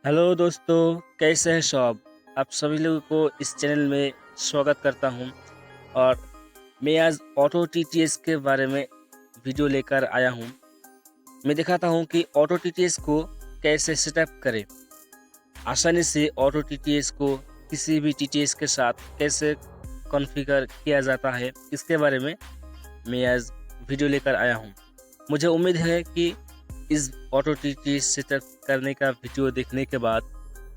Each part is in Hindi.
हेलो दोस्तों, कैसे हैं सब। आप सभी लोगों को इस चैनल में स्वागत करता हूं। और मैं आज ऑटो टीटीएस के बारे में वीडियो लेकर आया हूं। मैं दिखाता हूं कि ऑटो टीटीएस को कैसे सेटअप करें। आसानी से ऑटो टीटीएस को किसी भी टीटीएस के साथ कैसे कॉन्फ़िगर किया जाता है, इसके बारे में मैं आज वीडियो लेकर आया हूं। मुझे उम्मीद है कि इस ऑटो टीटीएस सेटअप करने का वीडियो देखने के बाद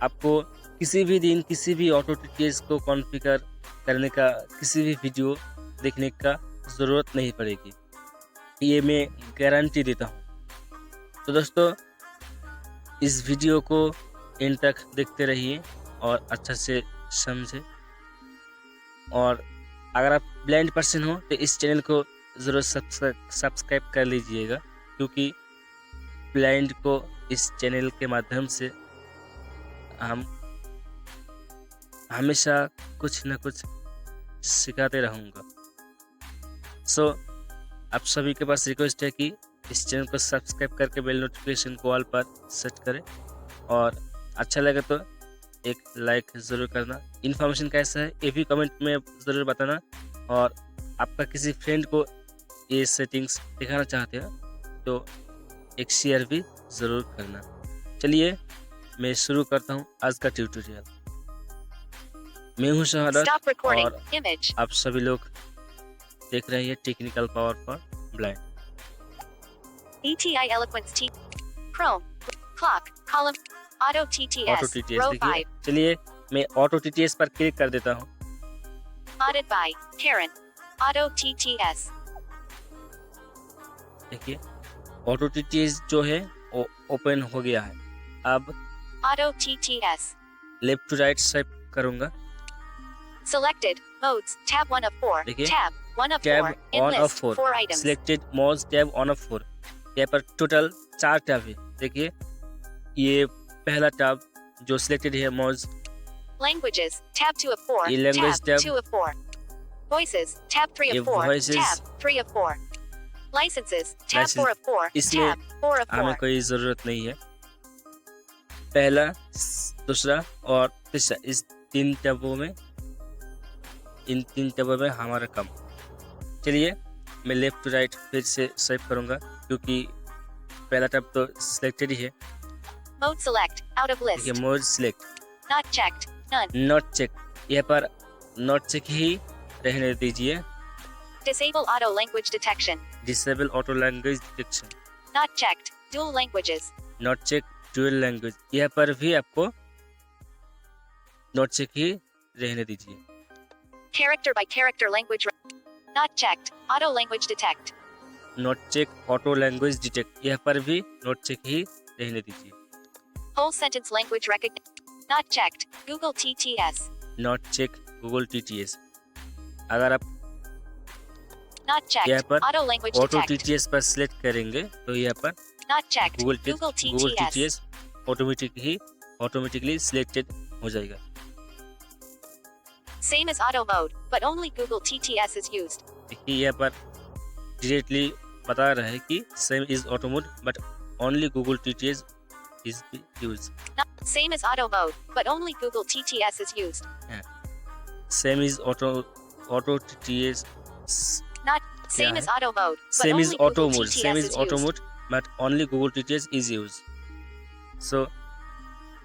आपको किसी भी दिन किसी भी ऑटो टीटीएस को कॉन्फ़िगर करने का किसी भी वीडियो देखने का ज़रूरत नहीं पड़ेगी, ये मैं गारंटी देता हूँ। तो दोस्तों, इस वीडियो को एंड तक देखते रहिए और अच्छा से समझें। और अगर आप ब्लाइंड पर्सन हो तो इस चैनल को ज़रूर सब्सक्राइब कर लीजिएगा, क्योंकि ब्लाइंड को इस चैनल के माध्यम से हम हमेशा कुछ न कुछ सिखाते रहूँगा। सो आप सभी के पास रिक्वेस्ट है कि इस चैनल को सब्सक्राइब करके बेल नोटिफिकेशन को ऑल पर सेट करें, और अच्छा लगे तो एक लाइक ज़रूर करना। इन्फॉर्मेशन कैसा है ये भी कमेंट में ज़रूर बताना, और आपका किसी फ्रेंड को ये सेटिंग्स दिखाना चाहते हैं तो एक शेयर भी ज़रूर करना। चलिए मैं शुरू करता हूँ आज का ट्यूटोरियल। मैं हूँ शहादत और आप सभी लोग देख रहे हैं technical power for blind. ETI Eloquence T Chrome Clock Column Auto TTS auto TTS Row देखिए। 5 चलिए मैं ऑटो टीटीएस पर क्लिक कर देता हूँ। Audit by Karen Auto TTS देखिए ऑटो टीटीएस जो है वो ओपन हो गया है। अब Auto TTS left to right swipe करूँगा। Selected Modes Tab 1 of 4 देखिए, Tab 1 of tab 4 In on off list 4 4 items selected mode tab on off 4। यहाँ पर टोटल 4 टैब है। देखिए ये पहला टैब जो सिलेक्टेड है मोड, Languages Tab 2 of 4 ये language Tab tab 2 of 4 Voices Tab 3 ये of 4 voices, Tab 3 of 4 Licenses Tab License, 4 of 4 इसमें Tab 4 of हमें 4 कोई ज़रूरत नहीं है। पहला, दूसरा और तीसरा, इस तीन टैबों में, इन तीन टैबों में हमारा काम। चलिए मैं लेफ्ट टू राइट फिर से स्वाइप करूँगा, क्योंकि पहला टैब तो सिलेक्टेड ही है। Mode Select Out of देखिए list mode select Not checked None not check, यहाँ पर नॉट चेक ही रहने दीजिए। Disable Auto Language Detection disable auto language detection, Not checked Dual Languages not check dual language, यहाँ पर भी आपको नॉट चेक ही रहने दीजिए। Character by Character Language Not checked Auto Language Detect not check auto language detect, यहाँ पर भी नॉट चेक ही रहने दीजिए। Whole Sentence Language Recognition Not checked Google TTS not check Google TTS, अगर आप Not checked यहाँ पर Auto Language auto Detect TTS पर सिलेक्ट करेंगे तो यहाँ पर Not checked Google Google TTS TTS automatically selected हो जाएगा। Same as Auto Mode but only Google TTS is used देखिए यहाँ पर डायरेक्टली बता रहा है कि same is auto mode but only Google TTS is use. Same as Auto Mode but only Google TTS is used same is auto TTS, Not Same as Auto Mode but same is only auto Google mode, same TTS is is auto used mode but only Google TTS is use. So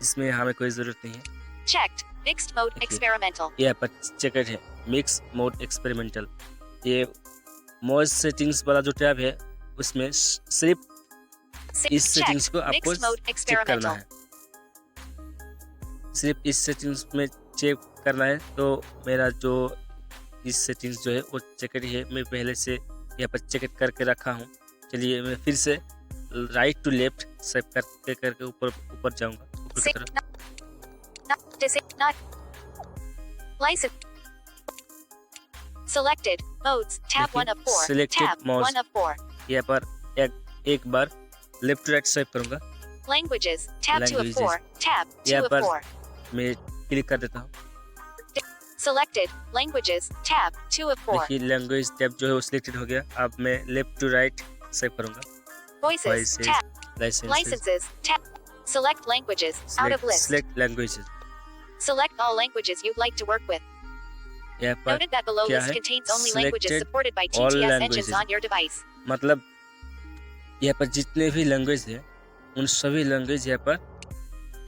इसमें हमें कोई ज़रूरत नहीं है। Checked Mixed Mode देखिए, Experimental यहाँ पर चेकड है मिक्स मोड एक्सपेरिमेंटल। ये मोड सेटिंग्स वाला जो टैब है उसमें सिर्फ इस सेटिंग्स को आपको Mixed Mode चेक करना Experimental है, सिर्फ इस सेटिंग्स में चेक करना है। तो मेरा जो इस सेटिंग्स जो है वो चेकड ही है, मैं पहले से यहाँ पर चेक करके रखा हूँ। चलिए मैं फिर से राइट टू लेफ्ट स्वाइप करके करके ऊपर जाऊँगा, ऊपर की तरफ। Not License Selected Modes Tab 1 of 4 Selected Tab modes 1 of 4 यहाँ पर एक बार लेफ्ट टू राइट स्वाइप करूँगा। Languages Tab 2 of Languages. 4 Tab 2 यहाँ of पर 4 मैं क्लिक कर देता हूँ। Selected Languages Tab 2 of 4 देखिए लैंग्वेज टैब जो है वो सिलेक्टेड हो गया। अब मैं लेफ्ट टू राइट स्वाइप करूँगा। Voices Voices, Tab licenses, Licenses Tab Select languages. Out of list. select languages. Select all languages you'd like to work with. यहाँ पर Noted that below क्या list है? contains only languages Selected supported by all TTS engines languages. on your device. मतलब यहाँ पर जितने भी लैंग्वेज है उन सभी लैंग्वेज यहाँ पर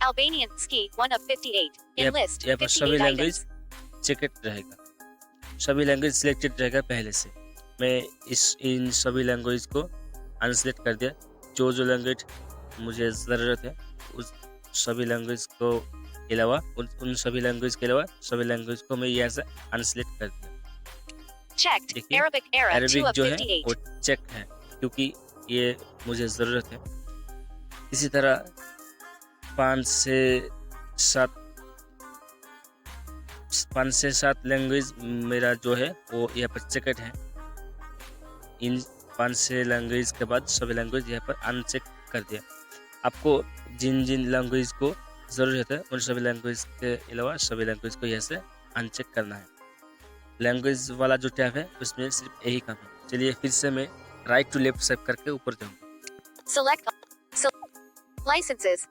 Albanian, ski, 1 of 58. In list, यहाँ पर सभी 58 लैंग्वेज items. चेकेड रहेगा, सभी लैंग्वेज सिलेक्टेड रहेगा पहले से। मैं इन सभी लैंग्वेज को अनसिलेक्ट कर दिया। जो लैंग्वेज मुझे ज़रूरत है उस सभी लैंग्वेज को अलावा उन सभी लैंग्वेज के अलावा सभी लैंग्वेज को मैं यहाँ से अनसिलेक्ट कर दिया। Checked. देखिए Arabic era, 2 अरबिक of जो है 58. वो चेक है क्योंकि ये मुझे ज़रूरत है। इसी तरह 5 से 7 लैंग्वेज मेरा जो है वो यहाँ पर चेकड है। इन 5 से लैंग्वेज के बाद सभी लैंग्वेज यहाँ पर अनचेक कर दिया। आपको जिन लैंग्वेज को ज़रूरत है उन सभी लैंग्वेज के अलावा सभी लैंग्वेज को यहाँ से अनचेक करना है। लैंग्वेज वाला जो टैब है उसमें सिर्फ यही काम है। चलिए फिर से मैं राइट टू लेफ्ट स्वाइप करके ऊपर जाऊँगा। Select. Licenses.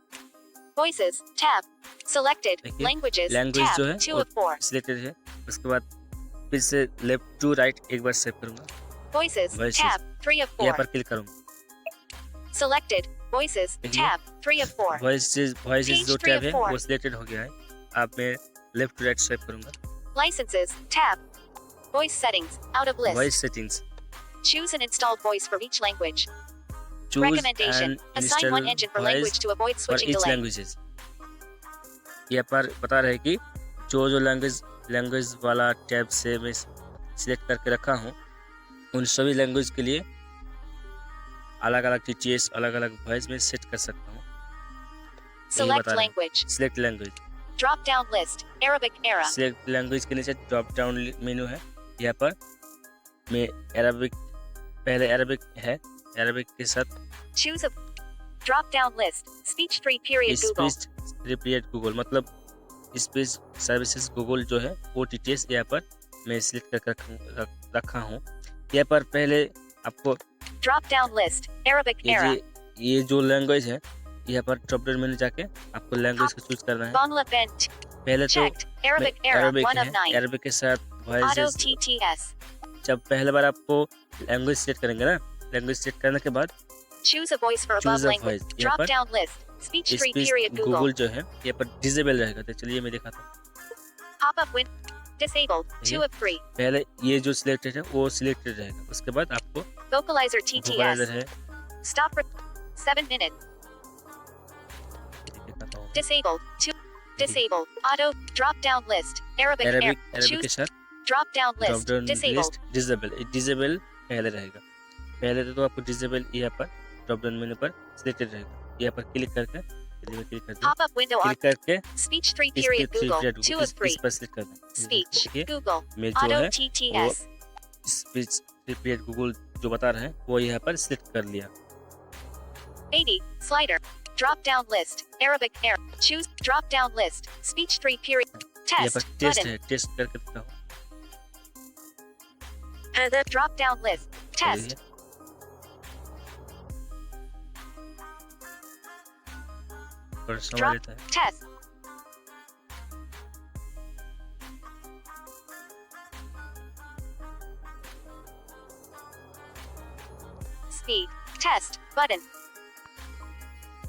Voices. Tab. Selected. देखिए, Languages. लैंग्वेज जो है Tab. 2 वो of 4. सिलेक्टेड है। उसके बाद फिर से लेफ्ट टू राइट एक बार स्वाइप करूँगा। Voices. Voices. Tab. 3 of यहाँ 4. पर क्लिक करूँगा। Selected. Voices. देखिए, Tab. 3 of 4. वॉइसेस Page जो 3 टैब of है 4. वो सिलेक्टेड हो गया है। अब मैं लेफ्ट टू राइट स्वाइप करूँगा। Licenses. Tab. Voice settings. Out of list. Voice settings, Choose an installed voice for each language. Choose Recommendation. And Assign install one engine for language to avoid for switching each delay. Languages. यहाँ पर बता रहे कि जो लैंग्वेज वाला टैब से मैं सिलेक्ट करके रखा हूँ उन सभी लैंग्वेज के लिए अलग अलग TTS अलग अलग वॉइस में सेट कर सकता हूँ। Select बता रहे हैं। language. Select language, Drop down list. Arabic era. Select language के नीचे ड्रॉप डाउन मेनू है। यहाँ पर मैं अरबिक, पहले अरबिक है, अरबिक के साथ Choose a drop down list. Speech 3 period Google. Speech repeat Google, मतलब स्पीच सर्विसेज गूगल जो है वो TTS यहाँ पर मैं सिलेक्ट करके रखा हूँ। यहाँ पर पहले आपको Drop down list. Arabic era. ये जो लैंग्वेज है यहाँ पर ड्रॉप डाउन मेनू जाके आपको लैंग्वेज को चूज करना है। Bangla bent. पहले तो Checked. Arabic era. Arabic 1 of है, 9. अरबिक के साथ Auto वॉइसेस। TTS. जब पहले बार आपको लैंग्वेज सेट करेंगे ना, लैंग्वेज सेट करने के बाद Choose a voice for above choose a language. Voice, यहाँ Drop पर down list. Speech 3 speech period Google. Google जो है यहाँ पर डिसेबल रहेगा। तो चलिए मैं दिखाता हूँ। Pop up win. Disabled. 2 of 3. पहले ये जो सिलेक्टेड है वो सिलेक्टेड रहेगा। उसके बाद आपको Vocalizer TTS. वोकलाइजर है, Stop. 7 minute. दिखाता हूँ। Disabled. 2. Disabled. Auto. Drop down list. Arabic era. Arabic के Choose साथ drop down drop list. Down Disabled. List disable पहले रहेगा। पहले तो आपको डिसेबल यहाँ पर ड्रॉप डाउन मेनू पर सिलेक्टेड रहेगा। यहाँ पर क्लिक करके क्लिक करके Pop up window on. करके Speech 3 period Google. 2 of 3. इस पर सिलेक्ट कर दें। Speech. देखिए Google. मैं जो Auto है TTS. स्पीच रिपीट गूगल जो बता रहे हैं वो यहाँ पर सिलेक्ट कर लिया। 80. Slider. Drop down list. Arabic era. Choose drop down list. Speech 3 period. यहाँ Test. पर टेस्ट Button. है, टेस्ट करके देखता हूँ। Other. Drop down list. Test. और समझ Drop. लेता है। Test. Speed. Test. Button.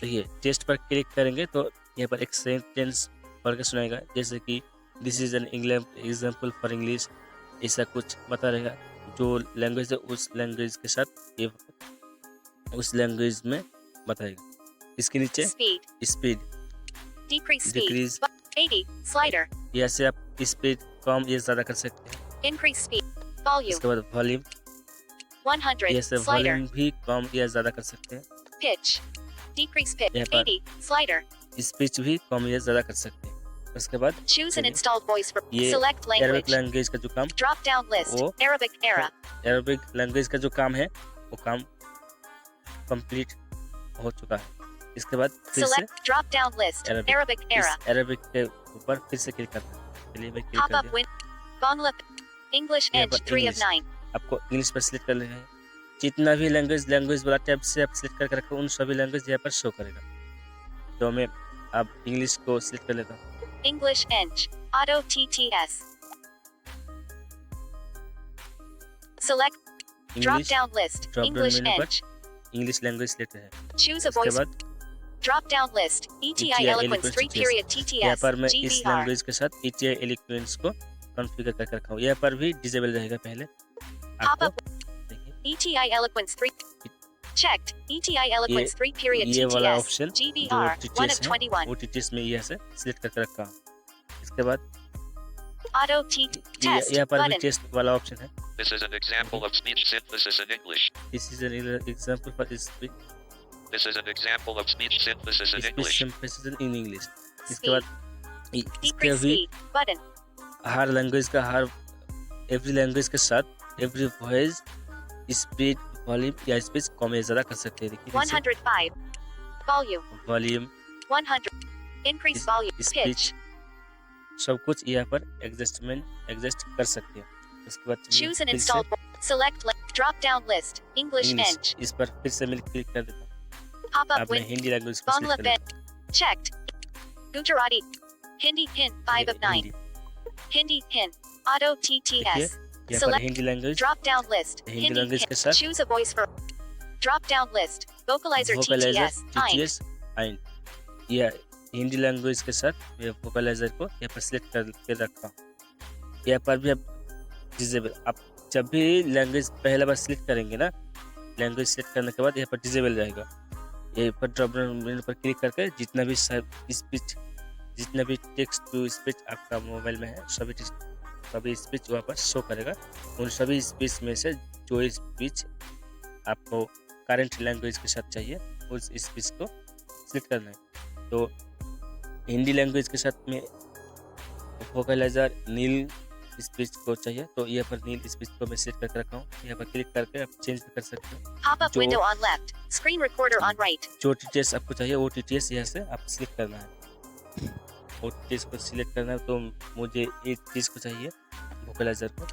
देखिए टेस्ट पर क्लिक करेंगे तो यहाँ पर एक सेंटेंस पढ़ के सुनाएगा, जैसे कि this is an example for English, ऐसा कुछ बता रहेगा। जो लैंग्वेज है उस लैंग्वेज के साथ ये उस लैंग्वेज में बताएगा। इसके नीचे Speed. Speed, Decrease speed. Decrease. 80. Slider. यहाँ से आप स्पीड कम या ज़्यादा कर सकते हैं। Increase speed. Volume. इसके बाद वॉल्यूम, 100. यहाँ से Slider. वॉल्यूम भी कम या ज़्यादा कर सकते हैं। Pitch. Decrease pitch. यहाँ पर 80. Slider. स्पीच भी कम या ज़्यादा कर सकते हैं। उसके बाद Choose an चलिए, installed voice for ये select अरबिक language. लैंग्वेज का जो काम Drop down list. वो Arabic era. अरबिक लैंग्वेज का जो काम है वो काम कंप्लीट हो चुका है। इसके बाद फिर से Select drop down list. Arabic. Arabic era. इस अरबिक के ऊपर फिर से क्लिक करना है। चलिए मैं क्लिक Pop कर up दिया। win. Bangla. English यहाँ edge पर 3 of English. 9. आपको इंग्लिश पर सिलेक्ट कर लेना है। जितना भी लैंग्वेज वाला टैब से आप सिलेक्ट करके रखो उन सभी लैंग्वेज यहाँ पर शो करेगा। तो मैं अब इंग्लिश को सिलेक्ट कर लेता हूँ। English Eng. Auto TTS. Select. Drop English down list. Drop down English menu Eng. पर इंग्लिश लैंग्वेज सिलेक्ट है। Choose a उसके voice. बाद Drop down list. ETI ETI Eloquence Eloquence 3 period TTS, यहाँ TTS. पर मैं इस GBR. लैंग्वेज के साथ ETI Eloquence को कॉन्फ़िगर करके रखा हूँ। यहाँ पर भी डिसेबल रहेगा पहले Pop आपको। up. देखिए ETI Eloquence 3. Checked. ETI Eloquence 3 period ये वाला TTS. ऑप्शन जो GBR. 1 TTS of है 21. वो TTS में यहाँ से सिलेक्ट करके रखा हूँ। इसके बाद Auto T. Test. यहाँ पर भी Button. टेस्ट वाला ऑप्शन है। This is an example of speech synthesis in English. This is an example for speech This is an example of speech synthesis in English. Synthesis in English. इसके Speed. बाद इसके Decrease भी speed. Button. हर लैंग्वेज का एवरी लैंग्वेज के साथ एवरी वॉइस स्पीड वॉल्यूम या स्पीच कम या ज़्यादा कर सकते हैं। देखिए 105. Volume. Volume 100. Increase volume. Speech Pitch. सब कुछ यहाँ पर एडजस्ट कर सकते हैं। उसके बाद चलिए Choose an फिर से installed. Select. Drop down list. English Eng. English इस पर फिर से मैं क्लिक कर देता हूँ। Pop up अब मैं with हिंदी लैंग्वेज को Bangla सिलेक्ट कर Ben. Checked. Gujarati. Hindi Hin 5 of 9. Hindi Hindi Hin. Auto देखिए TTS. यहाँ पर Select. Hindi language Drop down list. Hindi Hindi language के Hin. साथ Choose a voice for. Drop down list. Vocalizer vocaliser TTS. Ein. TTS आइन या हिंदी लैंग्वेज के साथ मैं वोकलाइजर को यहाँ पर सिलेक्ट करके रखा हूँ। यहाँ पर भी आप डिजेबल आप जब भी लैंग्वेज पहला बार सिलेक्ट करेंगे ना, लैंग्वेज सिलेक्ट करने के बाद यहाँ पर डिजेबल रहेगा। यहाँ पर ड्रॉप डाउन मेनू पर क्लिक करके जितना भी स्पीच जितना भी टेक्स्ट टू स्पीच आपका मोबाइल में है सभी स्पीच वहाँ पर शो करेगा। उन सभी स्पीच में से जो स्पीच आपको करंट लैंग्वेज के साथ चाहिए उस स्पीच को सिलेक्ट करना है। तो हिंदी लैंग्वेज के साथ में वोकलाइजर नील स्पीच को चाहिए, तो यहाँ पर नील स्पीच को मैं सिलेक्ट करके रखा हूँ। यहाँ पर क्लिक करके आप चेंज भी कर सकते हो। Pop up जो- window on left. Screen recorder on right. जो TTS आपको चाहिए वो TTS यहाँ से आप सिलेक्ट करना है। वो TTS को सिलेक्ट करना है तो मुझे एक चीज़ को चाहिए वोकलाइजर को।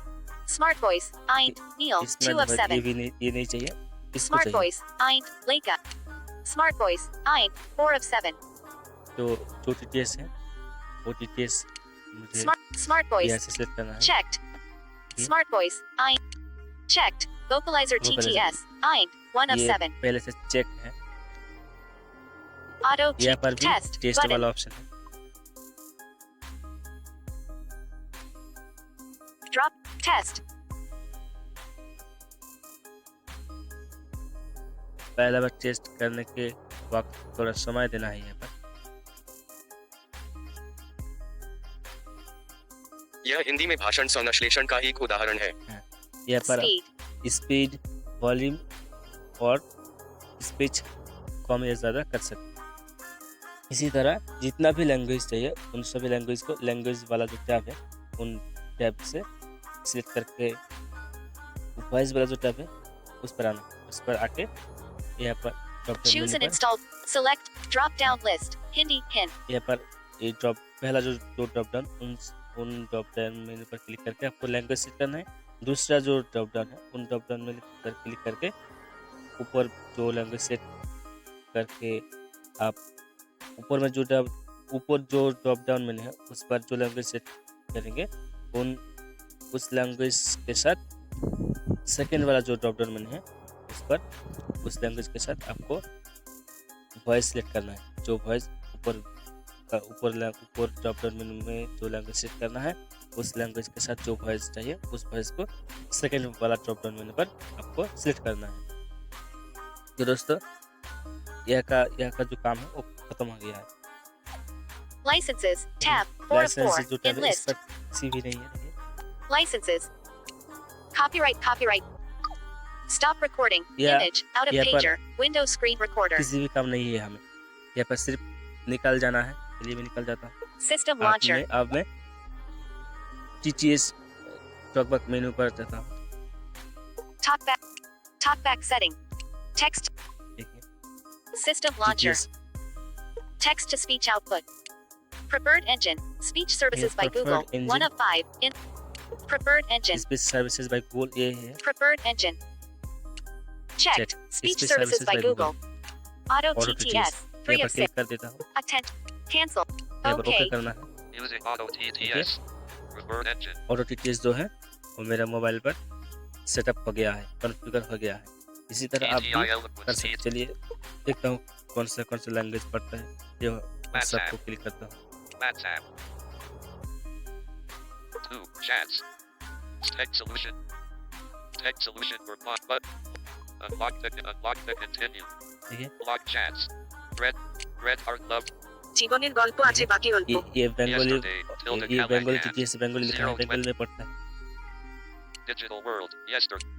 Smart voice. Ein. Neil. इसमें 2 of 7. ये नहीं चाहिए, इसको Smart चाहिए। voice. Ein. Leica. Smart voice. Ein. 4 of 7. तो जो TTS है वो TTS मुझे Smart यहाँ voice. से सिलेक्ट करना है। Checked. Hmm? Smart voice. Ein. Checked. Vocalizer Vocalizer. TTS. Ein. 1 of ये 7. पहले से चेक है। Auto यहाँ पर भी test. Test Button. वाला ऑप्शन है। Drop. Test. पहला बार टेस्ट करने के वक्त थोड़ा समय देना है यहाँ पर। यह हिंदी में भाषण संश्लेषण का एक उदाहरण है। यहाँ पर Speed. स्पीड वॉल्यूम और स्पीच कम या ज़्यादा कर सकते हैं। इसी तरह जितना भी लैंग्वेज चाहिए उन सभी लैंग्वेज को लैंग्वेज वाला जो टैब है उन टैब से सिलेक्ट करके वॉइस वाला जो टैब है उस पर आना, उस पर आके यहाँ पर drop down Choose menu an पर installed. Select. Drop down list. Hindi Hin. यहाँ पर ये पहला जो ड्रॉप डाउन उन ड्रॉप डाउन मेनू पर क्लिक करके आपको लैंग्वेज सेट करना है। दूसरा जो ड्रॉप डाउन है उन ड्रॉप डाउन मेनू पर क्लिक करके ऊपर जो लैंग्वेज सेट करके आप ऊपर जो ड्रॉप डाउन मेनू है उस पर जो लैंग्वेज सेट करेंगे उस लैंग्वेज के साथ सेकेंड वाला जो ड्रॉप डाउन मेनू है उस लैंग्वेज के साथ आपको वॉइस सेलेक्ट करना है। जो वॉइस ऊपर ड्रॉप डाउन मेनू में जो लैंग्वेज सेट करना है उस लैंग्वेज के साथ जो वॉइस चाहिए उस वॉइस को सेकेंड वाला ड्रॉप डाउन मेनू पर आपको सिलेक्ट करना है। तो दोस्तों यह का जो काम है वो खत्म हो गया है। Licenses. Tab. 4 of license 4. जो In टैब है इस list. पर किसी भी नहीं है। Licenses. Copyright. Stop recording. Yeah, Image. Out of yeah, but- pager. Window screen recorder. किसी भी काम नहीं है हमें, यहाँ पर सिर्फ निकल जाना है। चलिए मैं निकल जाता हूँ। System launcher. अब मैं TTS टॉकबैक मेनू पर जाता हूँ। Talkback setting. Text. देखिए System launcher. TTS Text to speech output. Preferred engine. Speech services Yes, by preferred Google. engine. 1 of 5. In preferred engine. Speech services by Google ये है। Preferred engine. Checked. Speech services by Google. Auto auto TTS. TTS 3 यहाँ of पर क्लिक 6. कर देता हूँ, Attend. Cancel. यहाँ पर ओके Okay. करना है। Using auto TTS. Revert engine. Auto TTS जो है वो मेरा मोबाइल पर सेटअप हो गया है, कॉन्फ़िगर हो गया है। इसी तरह आप भी TTI कर eloquence. सकते। चलिए देखता हूँ कौन सा लैंग्वेज पढ़ता है, ये व्हाट्सएप को क्लिक करता हूँ। WhatsApp. 2. Chats. Text solution. Text solution for block but unlock the continue. ठीक है, Block chats. Red heart love. জীবনের গল্প আছে বাকি অল্প। ये बेंगोली Yesterday. ये बेंगोली TTS बेंगोली लिखा है, बेंगोली में पढ़ता है। Digital world. Yesterday.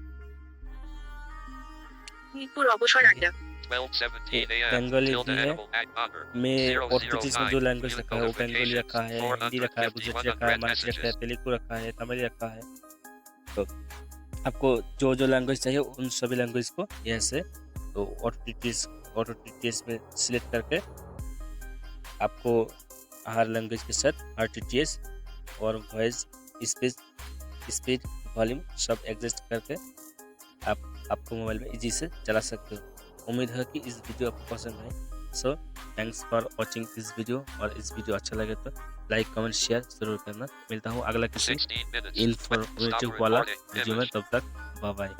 মিরপুর অবসর আড্ডা। 12:17 a.m. बेंगोली Tilde भी है, edible at honor. मैं 009. ऑटो TTS में जो लैंग्वेज Music रखा है वो बेंगोली रखा है, हिंदी रखा है, 450, गुजराती रखा है, 100 मराठी रखा है, messages. तेलुगु रखा है, तमिल रखा है। तो आपको जो लैंग्वेज चाहिए उन सभी लैंग्वेज को यहाँ से तो ऑटो TTS में सिलेक्ट करके आपको हर लैंग्वेज के साथ हर TTS और वॉइस स्पीड वॉल्यूम सब एडजस्ट करके आपको मोबाइल में इजी से चला सकते हो। उम्मीद है कि इस वीडियो आपको पसंद आए। So thanks for watching this video, और इस वीडियो अच्छा लगे तो लाइक कमेंट शेयर जरूर करना। मिलता हूँ अगला किसी 16 minutes. इन्फॉर्मेटिव Stop वाला recording. वीडियो में, तब तक बाय बाय।